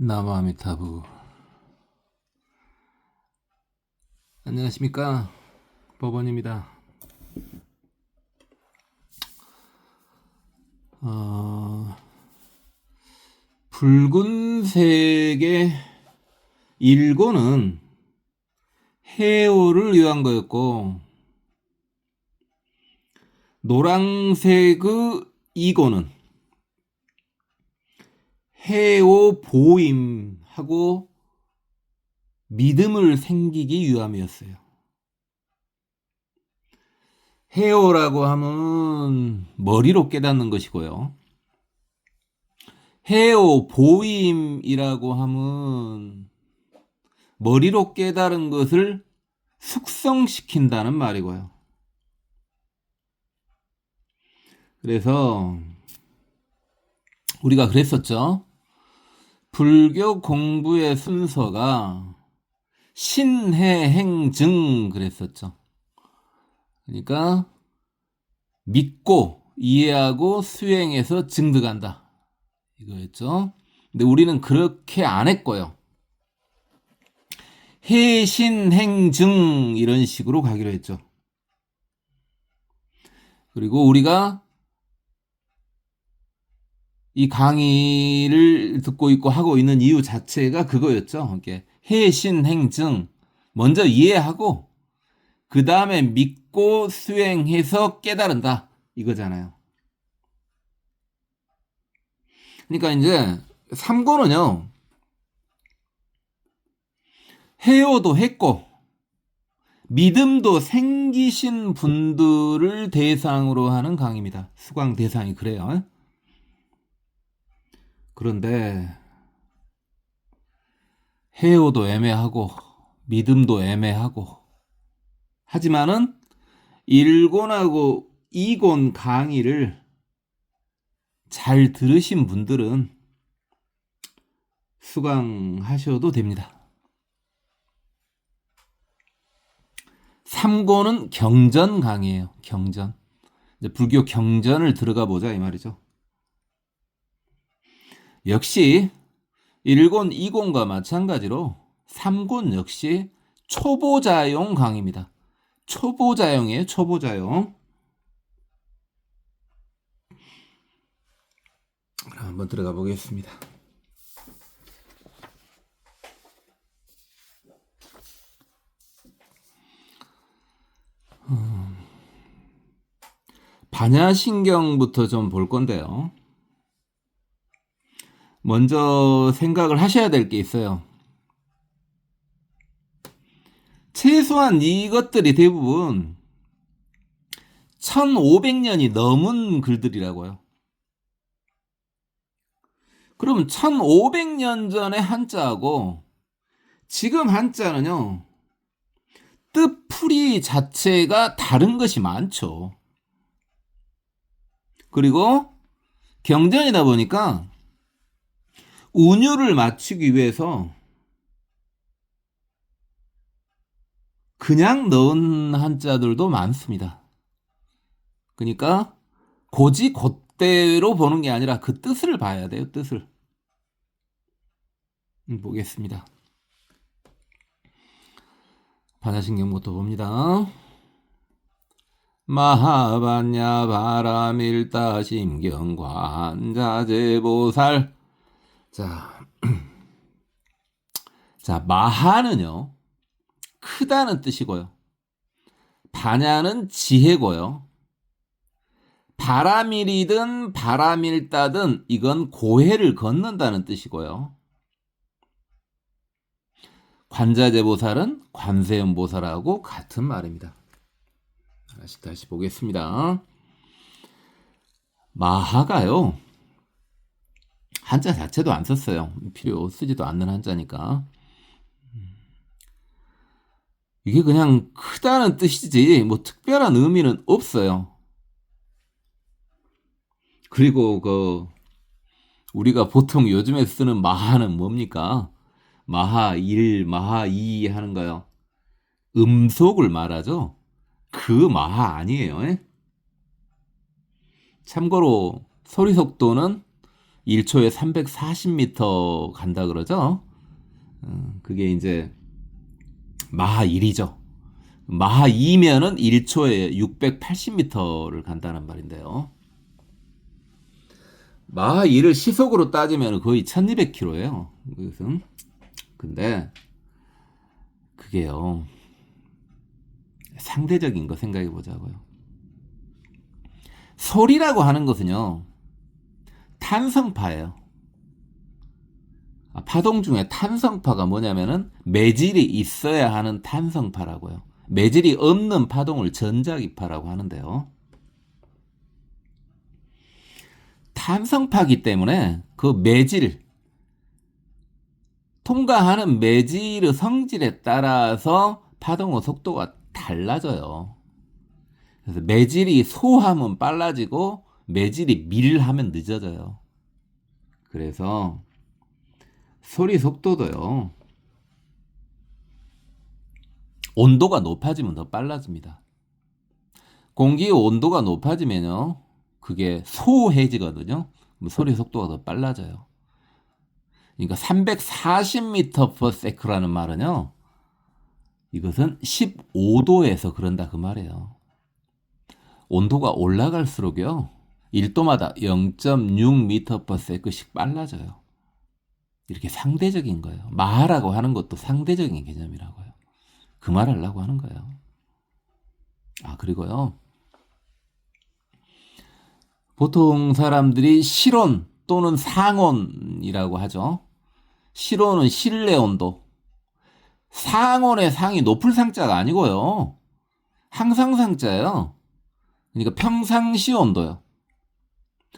나무아미타부. 안녕하십니까, 법원입니다. 붉은색의 일고는 해오를 위한 거였고, 노란색의 이고는 해오 보임하고 믿음을 생기기 위함이었어요. 해오라고 하면 머리로 깨닫는 것이고요. 해오 보임이라고 하면 머리로 깨달은 것을 숙성시킨다는 말이고요. 그래서 우리가 그랬었죠. 불교 공부의 순서가 신해행증 그랬었죠. 그러니까 믿고 이해하고 수행해서 증득한다 이거였죠. 근데 우리는 그렇게 안 했고요. 해신행증 이런 식으로 가기로 했죠. 그리고 우리가 이 강의를 듣고 있고 하고 있는 이유 자체가 그거였죠. 이게 해신행증 먼저 이해하고 그 다음에 믿고 수행해서 깨달은다 이거잖아요. 그러니까 이제 삼고는요, 해오도 했고 믿음도 생기신 분들을 대상으로 하는 강의입니다. 수강 대상이 그래요. 그런데 해오도 애매하고 믿음도 애매하고 하지만은 1권하고 2권 강의를 잘 들으신 분들은 수강하셔도 됩니다. 3권은 경전 강의예요. 경전. 이제 불교 경전을 들어가 보자 이 말이죠. 역시 1권, 2권과 마찬가지로 3권 역시 초보자용 강의입니다. 초보자용이에요. 초보자용. 그럼 한번 들어가 보겠습니다. 반야신경부터 좀 볼 건데요. 먼저 생각을 하셔야 될 게 있어요. 최소한 이것들이 대부분 1500년이 넘은 글들이라고요. 그럼 1500년 전의 한자하고 지금 한자는요, 뜻풀이 자체가 다른 것이 많죠. 그리고 경전이다 보니까 운율을 맞추기 위해서 그냥 넣은 한자들도 많습니다. 그러니까 고지곧대로 보는 게 아니라 그 뜻을 봐야 돼요. 뜻을. 보겠습니다. 반야신경부터 봅니다. 마하반야 바라밀다 심경관자재보살. 자, 마하는요, 크다는 뜻이고요. 반야는 지혜고요. 바라밀이든 바라밀다든 이건 고해를 걷는다는 뜻이고요. 관자재보살은 관세음보살하고 같은 말입니다. 하나씩 다시 보겠습니다. 마하가요, 한자 자체도 안 썼어요. 필요 쓰지도 않는 한자니까. 이게 그냥 크다는 뜻이지 뭐 특별한 의미는 없어요. 그리고 우리가 보통 요즘에 쓰는 마하는 뭡니까? 마하 1, 마하 2 하는 거요. 음속을 말하죠. 그 마하 아니에요. 참고로 소리 속도는 1초에 340m 간다 그러죠. 그게 이제 마하 1이죠. 마하 2면은 1초에 680m를 간다는 말인데요. 마하 2를 시속으로 따지면 거의 1200km예요. 그것은. 근데 그게요. 상대적인 거 생각해 보자고요. 소리라고 하는 것은요. 탄성파예요. 파동 중에 탄성파가 뭐냐면은 매질이 있어야 하는 탄성파라고요. 매질이 없는 파동을 전자기파라고 하는데요. 탄성파기 때문에 그 매질, 통과하는 매질의 성질에 따라서 파동의 속도가 달라져요. 그래서 매질이 소하면 빨라지고 매질이 밀하면 늦어져요. 그래서 소리 속도도요. 온도가 높아지면 더 빨라집니다. 공기의 온도가 높아지면요. 그게 소해지거든요. 소리 속도가 더 빨라져요. 그러니까 340m/s라는 말은요. 이것은 15도에서 그런다 그 말이에요. 온도가 올라갈수록요. 1도마다 0.6m/s씩 빨라져요. 이렇게 상대적인 거예요. 마하라고 하는 것도 상대적인 개념이라고요. 그 말 하려고 하는 거예요. 그리고요. 보통 사람들이 실온 또는 상온이라고 하죠. 실온은 실내 온도. 상온의 상이 높을 상자가 아니고요. 항상 상자예요. 그러니까 평상시 온도요.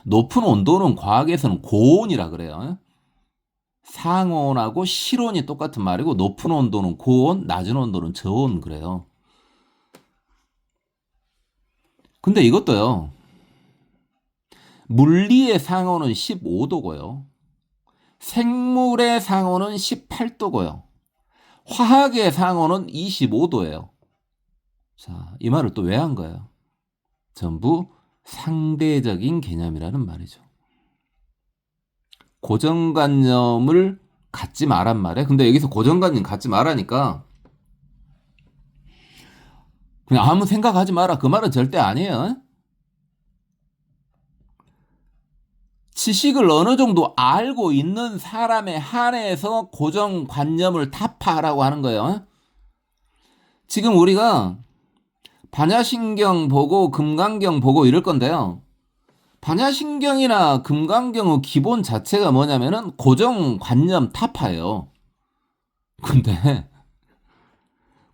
높은 온도는 과학에서는 고온이라 그래요. 상온하고 실온이 똑같은 말이고 높은 온도는 고온, 낮은 온도는 저온 그래요. 근데 이것도요. 물리의 상온은 15도고요. 생물의 상온은 18도고요. 화학의 상온은 25도예요. 자, 이 말을 또 왜 한 거예요? 전부 상대적인 개념이라는 말이죠. 고정관념을 갖지 말란 말이에요. 근데 여기서 고정관념 갖지 말라니까 그냥 아무 생각하지 마라. 그 말은 절대 아니에요. 지식을 어느 정도 알고 있는 사람에 한해서 고정관념을 타파하라고 하는 거예요. 지금 우리가 반야신경 보고 금강경 보고 이럴 건데요. 반야신경이나 금강경의 기본 자체가 뭐냐면은 고정관념 타파예요. 근데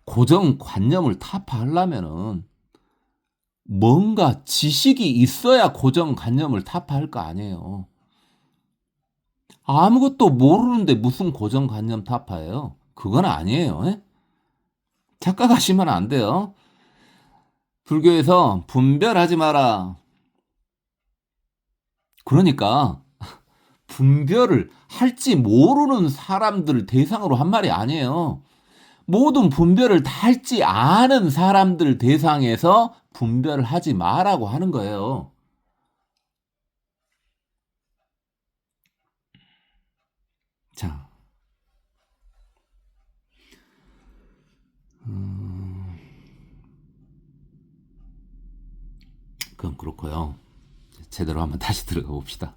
고정관념을 타파하려면은 뭔가 지식이 있어야 고정관념을 타파할 거 아니에요. 아무것도 모르는데 무슨 고정관념 타파예요? 그건 아니에요. 착각하시면 안 돼요. 불교에서 분별하지 마라. 그러니까 분별을 할지 모르는 사람들을 대상으로 한 말이 아니에요. 모든 분별을 다 할지 아는 사람들 대상에서 분별을 하지 마라고 하는 거예요. 자, 그럼 그렇고요. 제대로 한번 다시 들어가 봅시다.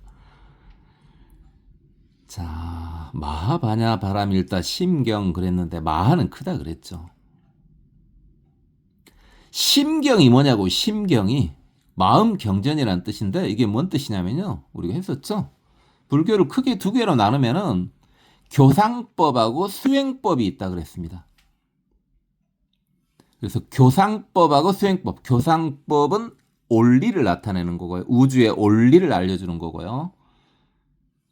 자, 마하바냐 바라밀다 심경 그랬는데 마하는 크다 그랬죠. 심경이 뭐냐고. 심경이 마음 경전이라는 뜻인데 이게 뭔 뜻이냐면요. 우리가 했었죠. 불교를 크게 두 개로 나누면은 교상법하고 수행법이 있다 그랬습니다. 그래서 교상법하고 수행법. 교상법은 원리를 나타내는 거고요. 우주의 원리를 알려주는 거고요.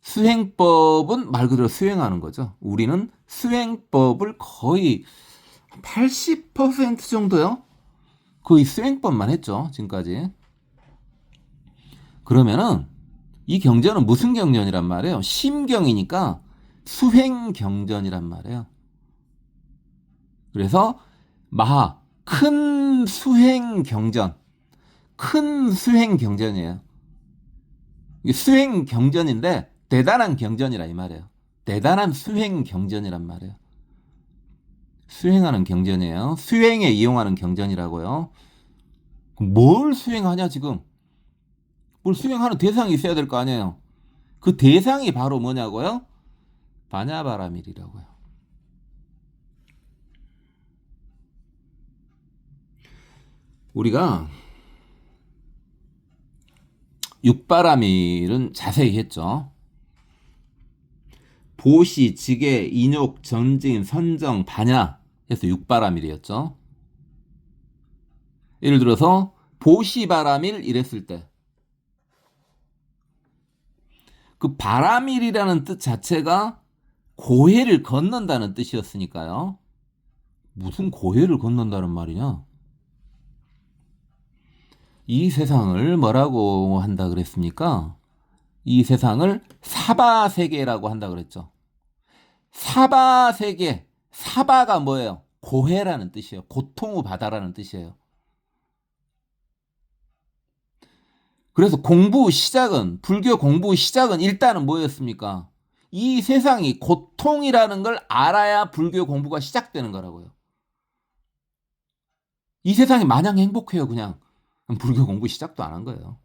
수행법은 말 그대로 수행하는 거죠. 우리는 수행법을 거의 80% 정도요. 거의 수행법만 했죠. 지금까지. 그러면은 이 경전은 무슨 경전이란 말이에요? 심경이니까 수행경전이란 말이에요. 그래서 마하 큰 수행경전. 큰 수행경전이에요. 수행경전인데 대단한 경전이라 이 말이에요. 대단한 수행 경전이란 말이에요. 수행하는 경전이에요. 수행에 이용하는 경전이라고요. 뭘 수행하냐 지금? 뭘 수행하는 대상이 있어야 될 거 아니에요. 그 대상이 바로 뭐냐고요? 바냐바라밀이라고요. 우리가 육바라밀은 자세히 했죠. 보시, 지계, 인욕, 전진, 선정, 반야 해서 육바라밀이었죠. 예를 들어서 보시바라밀 이랬을 때 그 바라밀이라는 뜻 자체가 고해를 건넌다는 뜻이었으니까요. 무슨 고해를 건넌다는 말이냐? 이 세상을 뭐라고 한다 그랬습니까? 이 세상을 사바세계라고 한다 그랬죠. 사바세계, 사바가 뭐예요? 고해라는 뜻이에요. 고통의 바다라는 뜻이에요. 그래서 공부 시작은, 불교 공부 시작은 일단은 뭐였습니까? 이 세상이 고통이라는 걸 알아야 불교 공부가 시작되는 거라고요. 이 세상이 마냥 행복해요, 그냥. 그럼 불교 공부 시작도 안 한 거예요.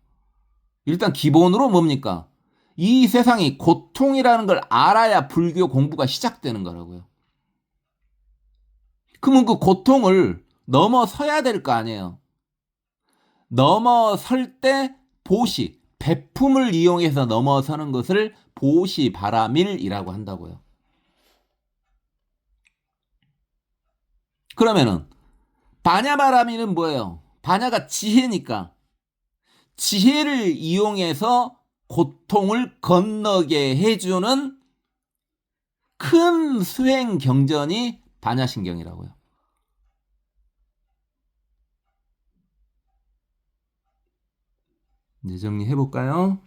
일단 기본으로 뭡니까? 이 세상이 고통이라는 걸 알아야 불교 공부가 시작되는 거라고요. 그러면 그 고통을 넘어서야 될 거 아니에요. 넘어설 때 보시, 배품을 이용해서 넘어서는 것을 보시바라밀이라고 한다고요. 그러면은 바냐바라밀은 뭐예요? 바냐가 지혜니까 지혜를 이용해서 고통을 건너게 해주는 큰 수행 경전이 반야신경이라고요. 이제 정리해 볼까요?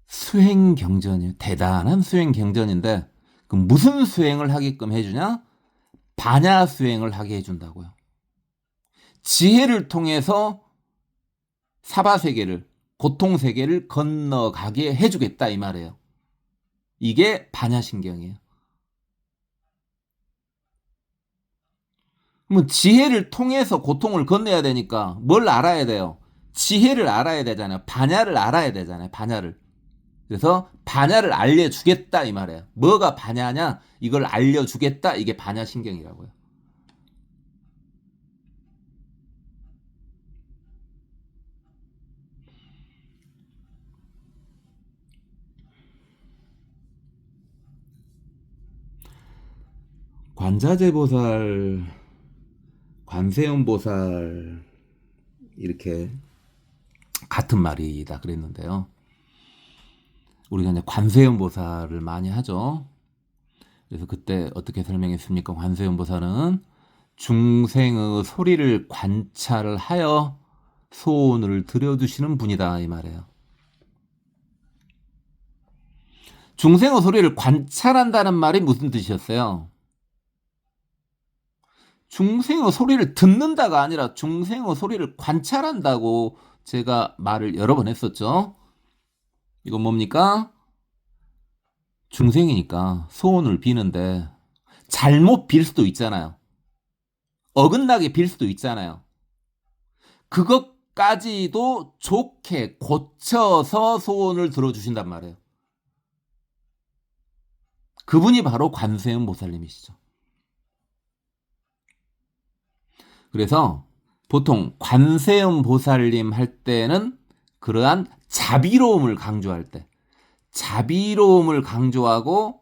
수행 경전이에요. 대단한 수행 경전인데 그 무슨 수행을 하게끔 해주냐? 반야 수행을 하게 해준다고요. 지혜를 통해서 사바세계를, 고통세계를 건너가게 해주겠다 이 말이에요. 이게 반야신경이에요. 그러면 지혜를 통해서 고통을 건너야 되니까 뭘 알아야 돼요? 지혜를 알아야 되잖아요. 반야를 알아야 되잖아요. 반야를. 그래서 반야를 알려주겠다 이 말이에요. 뭐가 반야냐? 이걸 알려주겠다. 이게 반야신경이라고요. 관자재보살, 관세음보살 이렇게 같은 말이다 그랬는데요. 우리가 이제 관세음보살을 많이 하죠. 그래서 그때 어떻게 설명했습니까? 관세음보살은 중생의 소리를 관찰을 하여 소원을 들여주시는 분이다 이 말이에요. 중생의 소리를 관찰한다는 말이 무슨 뜻이었어요? 중생의 소리를 듣는다가 아니라 중생의 소리를 관찰한다고 제가 말을 여러 번 했었죠. 이건 뭡니까? 중생이니까 소원을 비는데 잘못 빌 수도 있잖아요. 어긋나게 빌 수도 있잖아요. 그것까지도 좋게 고쳐서 소원을 들어주신단 말이에요. 그분이 바로 관세음 보살님이시죠. 그래서 보통 관세음 보살님 할 때는 그러한 자비로움을 강조할 때, 자비로움을 강조하고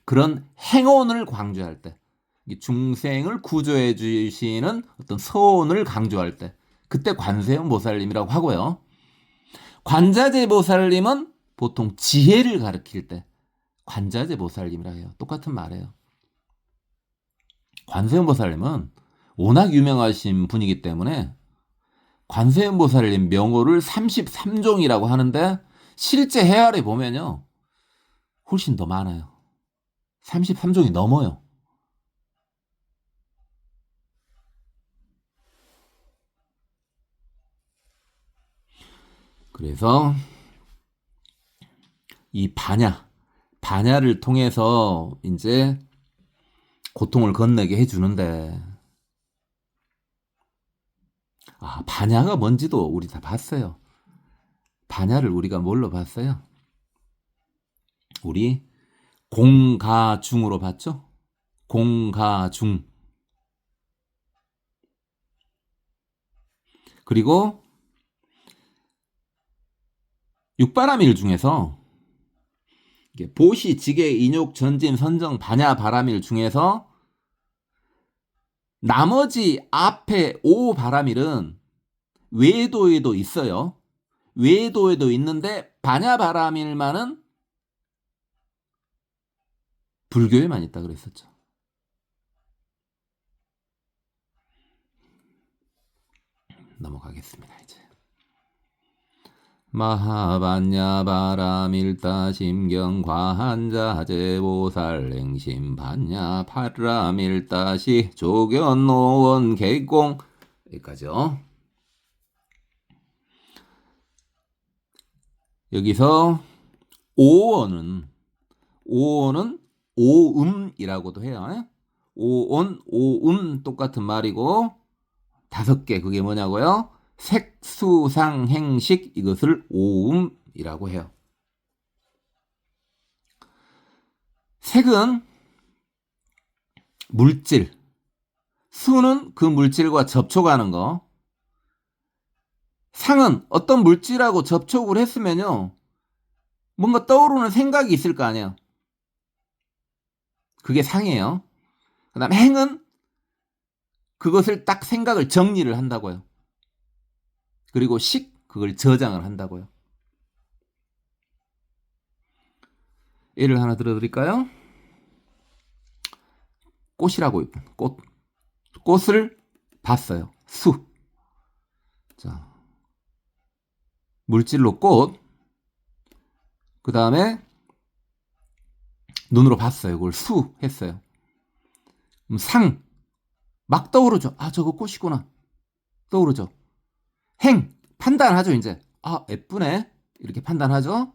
그런 행원을 강조할 때, 중생을 구조해 주시는 어떤 소원을 강조할 때, 그때 관세음 보살님이라고 하고요. 관자재 보살님은 보통 지혜를 가르칠 때 관자재 보살님이라 해요. 똑같은 말이에요. 관세음 보살님은 워낙 유명하신 분이기 때문에 관세음 보살님 명호를 33종이라고 하는데 실제 해활에 보면요. 훨씬 더 많아요. 33종이 넘어요. 그래서 이 반야를 통해서 이제 고통을 건너게 해주는데, 반야가 뭔지도 우리 다 봤어요. 반야를 우리가 뭘로 봤어요? 우리 공가중으로 봤죠? 공가중. 그리고 육바라밀 중에서 보시, 지계, 인욕, 전진, 선정, 반야, 바라밀 중에서 나머지 앞에 5바라밀은 외도에도 있어요. 외도에도 있는데 반야, 바라밀만은 불교에만 있다 그랬었죠. 넘어가겠습니다. 이제 마하반야 바라밀다 심경 과한자제 보살 행심 반야 바라밀다시 조견 노원 개공 여기까지요. 여기서 오원은 오음이라고도 해요. 오온, 오음 똑같은 말이고 5개 그게 뭐냐고요? 색수상행식 이것을 오음이라고 해요. 색은 물질, 수는 그 물질과 접촉하는 거, 상은 어떤 물질하고 접촉을 했으면요 뭔가 떠오르는 생각이 있을 거 아니에요. 그게 상이에요. 그 다음에 행은 그것을 딱 생각을 정리를 한다고요. 그리고 그걸 저장을 한다고요. 예를 하나 들어드릴까요? 꽃이라고 꽃을 봤어요. 수. 자, 물질로 꽃. 그 다음에 눈으로 봤어요. 그걸 수 했어요. 상. 막 떠오르죠. 저거 꽃이구나. 떠오르죠. 행. 판단하죠, 이제. 예쁘네. 이렇게 판단하죠.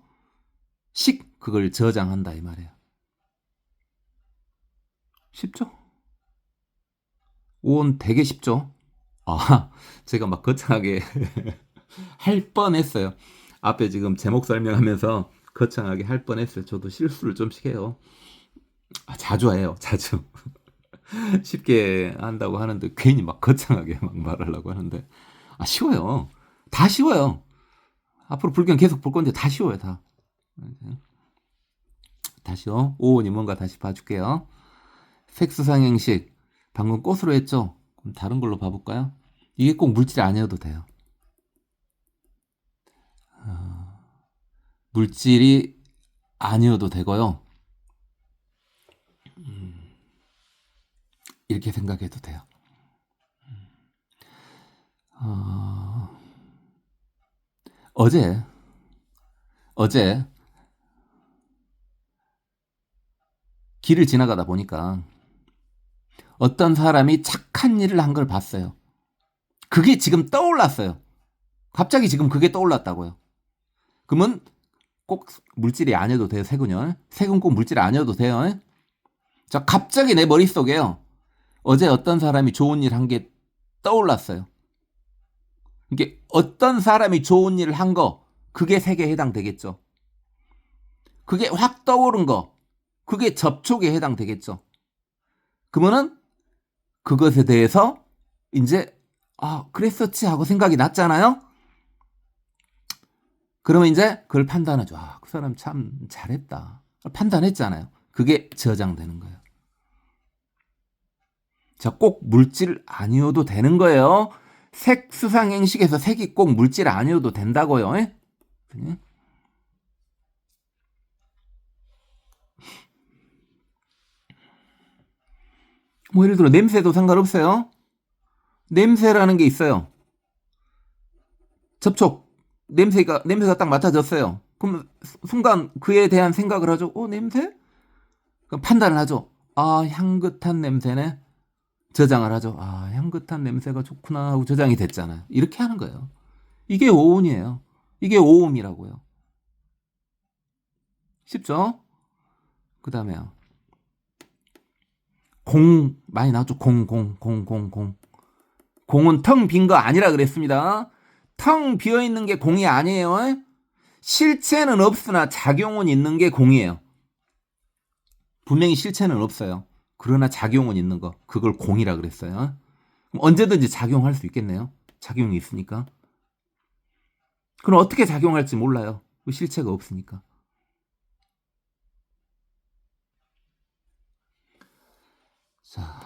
그걸 저장한다, 이 말이에요. 쉽죠? 오온 되게 쉽죠? 제가 막 거창하게 할 뻔했어요. 앞에 지금 제목 설명하면서 거창하게 할 뻔했어요. 저도 실수를 좀씩 해요. 자주 해요, 자주. 쉽게 한다고 하는데 괜히 막 거창하게 막 말하려고 하는데 쉬워요. 다 쉬워요. 앞으로 불경 계속 볼 건데 다 쉬워요, 다. 다시요. 오온이 뭔가 다시 봐줄게요. 색수상행식 방금 꽃으로 했죠? 그럼 다른 걸로 봐볼까요? 이게 꼭 물질이 아니어도 돼요. 물질이 아니어도 되고요. 이렇게 생각해도 돼요. 어제 길을 지나가다 보니까 어떤 사람이 착한 일을 한 걸 봤어요. 그게 지금 떠올랐어요. 갑자기 지금 그게 떠올랐다고요. 그러면 꼭 물질이 아니어도 돼요, 색은요. 색은 꼭 물질이 아니어도 돼요. 자, 갑자기 내 머릿속에요. 어제 어떤 사람이 좋은 일 한 게 떠올랐어요. 이게 어떤 사람이 좋은 일을 한 거, 그게 색에 해당되겠죠. 그게 확 떠오른 거, 그게 접촉에 해당되겠죠. 그러면은 그것에 대해서 이제 그랬었지 하고 생각이 났잖아요. 그러면 이제 그걸 판단하죠. 그 사람 참 잘했다. 판단했잖아요. 그게 저장되는 거예요. 자, 꼭 물질 아니어도 되는 거예요. 색 수상행식에서 색이 꼭 물질 아니어도 된다고요. 네? 예를 들어 냄새도 상관없어요. 냄새라는 게 있어요. 접촉. 냄새가 딱 맡아졌어요. 그럼 순간 그에 대한 생각을 하죠. 냄새? 그럼 판단을 하죠. 향긋한 냄새네. 저장을 하죠. 향긋한 냄새가 좋구나 하고 저장이 됐잖아요. 이렇게 하는 거예요. 이게 오온이에요. 이게 오음이라고요. 쉽죠? 그 다음에요. 공 많이 나왔죠. 공. 공은 텅 빈 거 아니라 그랬습니다. 텅 비어 있는 게 공이 아니에요. 실체는 없으나 작용은 있는 게 공이에요. 분명히 실체는 없어요. 그러나 작용은 있는 거. 그걸 공이라 그랬어요. 그럼 언제든지 작용할 수 있겠네요. 작용이 있으니까. 그럼 어떻게 작용할지 몰라요. 그 실체가 없으니까. 자,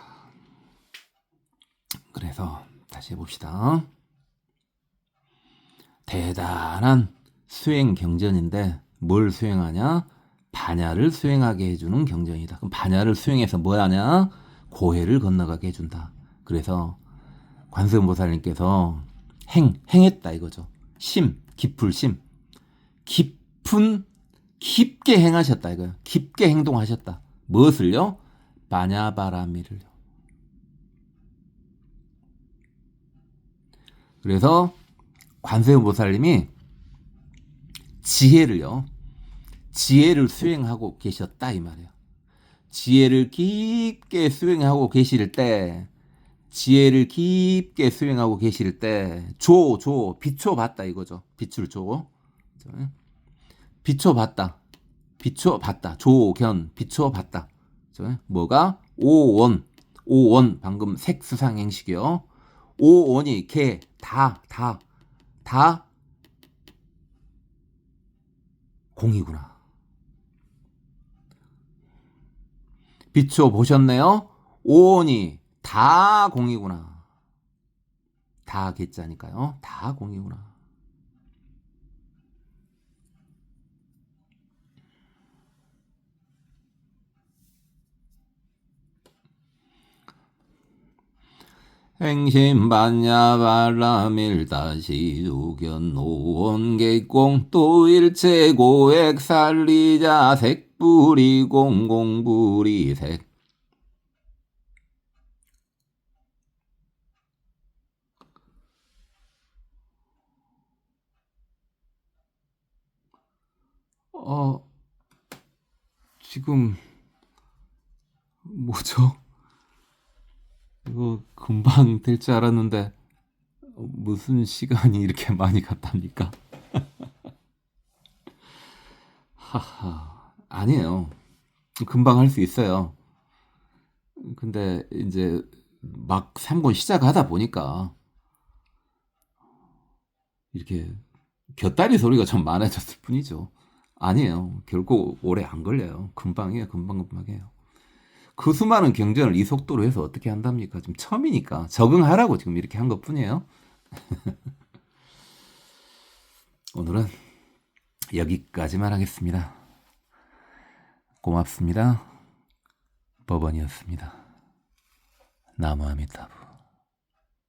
그래서 다시 해봅시다. 대단한 수행 경전인데 뭘 수행하냐? 반야를 수행하게 해주는 경전이다. 그럼 반야를 수행해서 뭐 하냐? 고해를 건너가게 해준다. 그래서 관세음보살님께서 행했다 이거죠. 깊을 심. 깊게 행하셨다 이거예요. 깊게 행동하셨다. 무엇을요? 반야바라미를요. 그래서 관세음보살님이 지혜를 수행하고 계셨다 이 말이에요. 지혜를 깊게 수행하고 계실 때 비춰봤다 이거죠. 빛을 줘. 비춰봤다. 비춰봤다. 뭐가? 오원 방금 색수상행식이요. 오원이 다 공이구나. 비춰보셨네요. 오원이 다 공이구나. 다 개짜니까요. 다 공이구나. 행심반야발라밀다시 두견 노원개공 또 일체고액 살리자 색불이 공공불이색 지금 뭐죠? 이거 금방 될 줄 알았는데 무슨 시간이 이렇게 많이 갔답니까? 하하, 아니에요. 금방 할 수 있어요. 근데 이제 막 3권 시작하다 보니까 이렇게 곁다리 소리가 좀 많아졌을 뿐이죠. 아니에요. 결코 오래 안 걸려요. 금방이에요. 금방 해요. 그 수많은 경전을 이 속도로 해서 어떻게 한답니까? 지금 처음이니까 적응하라고 지금 이렇게 한 것뿐이에요. 오늘은 여기까지만 하겠습니다. 고맙습니다. 법원이었습니다. 나무아미타부.